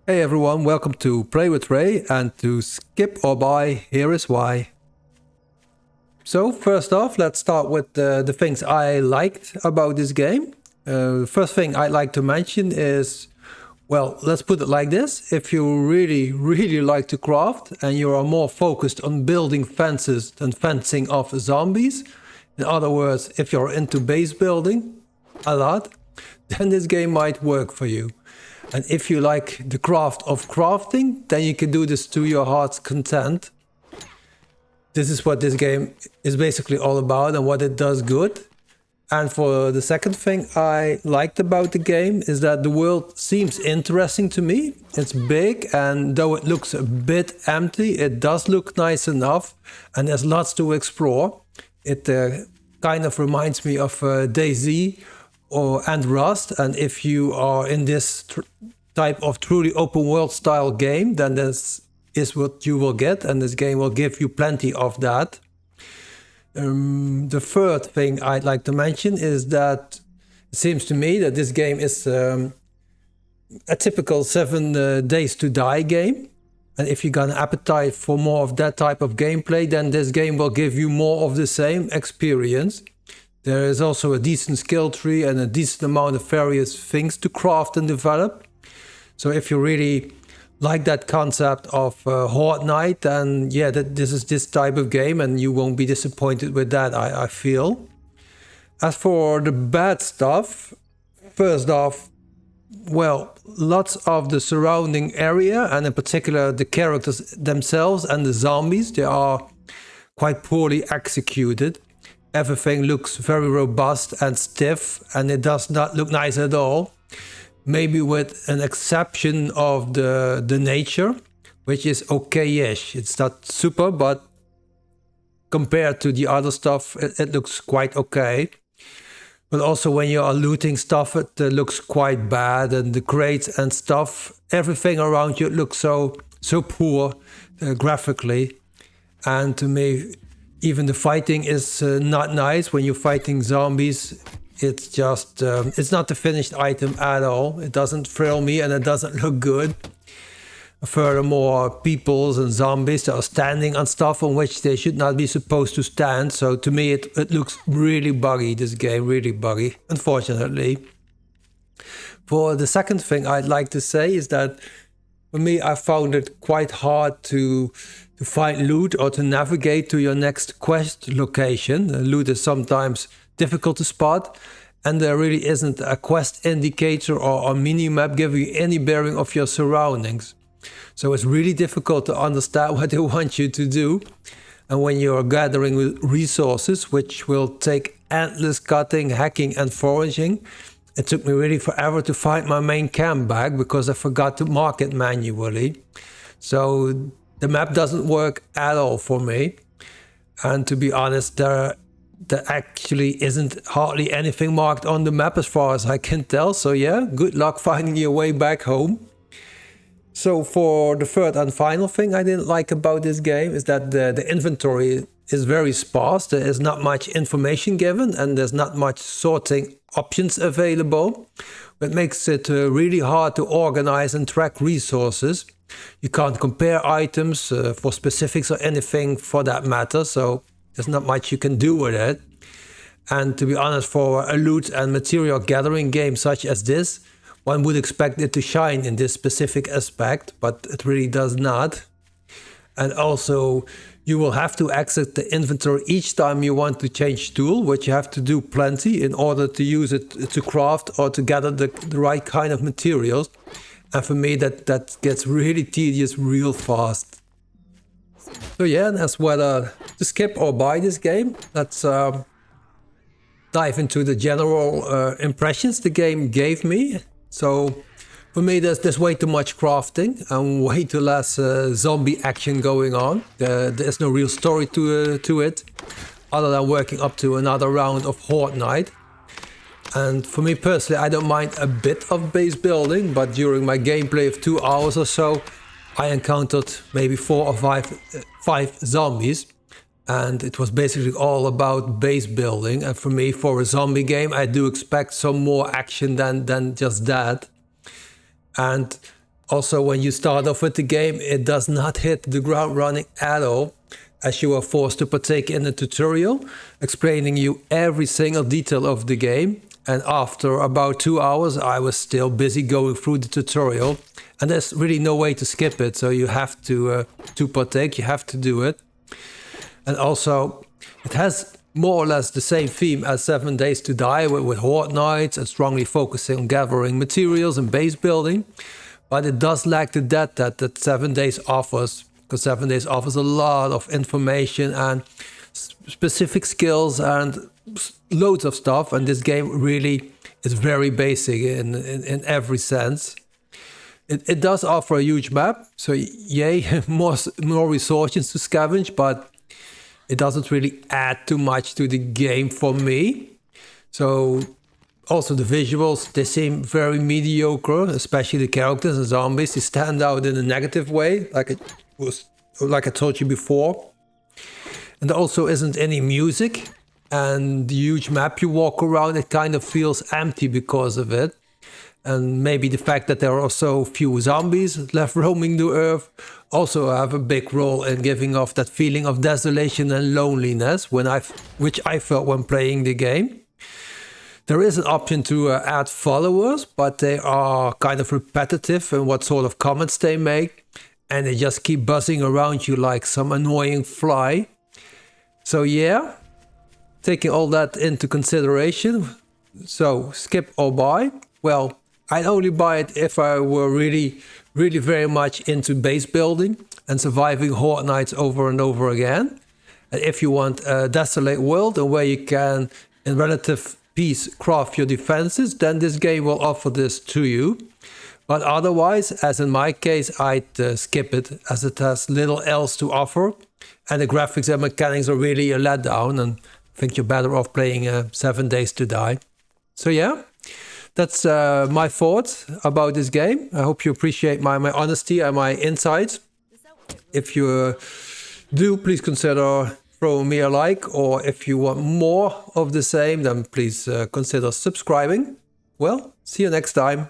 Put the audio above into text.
Hey everyone, welcome to Play with Ray, and to skip or buy, here is why. So first off, let's start with the things I liked about this game. First thing I'd like to mention is, well, let's put it like this. If you really like to craft and you are more focused on building fences than fencing off zombies, in other words, if you're into base building a lot, then this game might work for you. And if you like the craft of crafting, then you can do this to your heart's content. This is what this game is basically all about and what it does good. And for the second thing I liked about the game is that the world seems interesting to me. It's big, and though it looks a bit empty, it does look nice enough, and there's lots to explore. It kind of reminds me of DayZ and Rust, and if you are in this type of truly open world style game, then this is what you will get, and this game will give you plenty of that. The third thing I'd like to mention is that it seems to me that this game is a typical 7 Days to Die game, and if you got an appetite for more of that type of gameplay, then this game will give you more of the same experience. There is also a decent skill tree and a decent amount of various things to craft and develop. So if you really like that concept of Horde Night, then yeah, this is this type of game and you won't be disappointed with that, I feel. As for the bad stuff, first off, well, lots of the surrounding area, and in particular the characters themselves and the zombies, they are quite poorly executed. Everything looks very robust and stiff, and it does not look nice at all. Maybe with an exception of the nature, which is okay-ish. It's not super, but compared to the other stuff, it looks quite okay. But also when you are looting stuff, it looks quite bad, and the crates and stuff, everything around you looks so poor graphically. And to me, even the fighting is not nice. When you're fighting zombies, it's just, it's not the finished item at all. It doesn't thrill me and it doesn't look good. Furthermore, peoples and zombies that are standing on stuff on which they should not be supposed to stand. So to me, it looks really buggy, this game, really buggy, unfortunately. For the second thing I'd like to say is that for me, I found it quite hard to find loot or to navigate to your next quest location. Loot is sometimes difficult to spot, and there really isn't a quest indicator or a mini-map giving you any bearing of your surroundings. So it's really difficult to understand what they want you to do. And when you're gathering resources, which will take endless cutting, hacking and foraging, it took me really forever to find my main camp bag because I forgot to mark it manually. So the map doesn't work at all for me. And to be honest, there actually isn't hardly anything marked on the map as far as I can tell. So yeah, good luck finding your way back home. So for the third and final thing I didn't like about this game is that the inventory is very sparse. There is not much information given and there's not much sorting options available. It makes it really hard to organize and track resources. You can't compare items for specifics or anything for that matter, so there's not much you can do with it. And to be honest, for a loot and material gathering game such as this, one would expect it to shine in this specific aspect, but it really does not. And also, you will have to exit the inventory each time you want to change tool, which you have to do plenty in order to use it to craft or to gather the right kind of materials. And for me, that gets really tedious real fast. So yeah, that's whether to skip or buy this game. Let's dive into the general impressions the game gave me. So for me, there's way too much crafting and way too less zombie action going on. There's no real story to it, other than working up to another round of Horde Night. And for me personally, I don't mind a bit of base building, but during my gameplay of 2 hours or so, I encountered maybe 4 or 5 zombies. And it was basically all about base building. And for me, for a zombie game, I do expect some more action than just that. And Also, when you start off with the game, it does not hit the ground running at all, as you are forced to partake in a tutorial explaining you every single detail of the game. And after about 2 hours, I was still busy going through the tutorial, and there's really no way to skip it. So you have to partake, you have to do it. And also, it has more or less the same theme as 7 Days to Die, with Horde Nights and strongly focusing on gathering materials and base building. But it does lack the depth that 7 Days offers, because 7 Days offers a lot of information and specific skills and loads of stuff. And this game really is very basic in every sense. It does offer a huge map, so yay, more resources to scavenge, but it doesn't really add too much to the game for me. So also the visuals, they seem very mediocre, especially the characters and zombies. They stand out in a negative way, like I told you before. And there also isn't any music, and the huge map you walk around, it kind of feels empty because of it. And maybe the fact that there are so few zombies left roaming the earth also have a big role in giving off that feeling of desolation and loneliness, which I felt when playing the game. There is an option to add followers, but they are kind of repetitive in what sort of comments they make, and they just keep buzzing around you like some annoying fly. So yeah, taking all that into consideration, so skip or buy? Well, I'd only buy it if I were really very much into base building and surviving Horde Nights over and over again. And if you want a desolate world and where you can, in relative peace, craft your defenses, then this game will offer this to you. But otherwise, as in my case, I'd skip it, as it has little else to offer. And the graphics and mechanics are really a letdown, and I think you're better off playing 7 Days to Die. So yeah, that's my thoughts about this game. I hope you appreciate my honesty and my insights. If you do, please consider throwing me a like, or if you want more of the same, then please consider subscribing. Well, see you next time.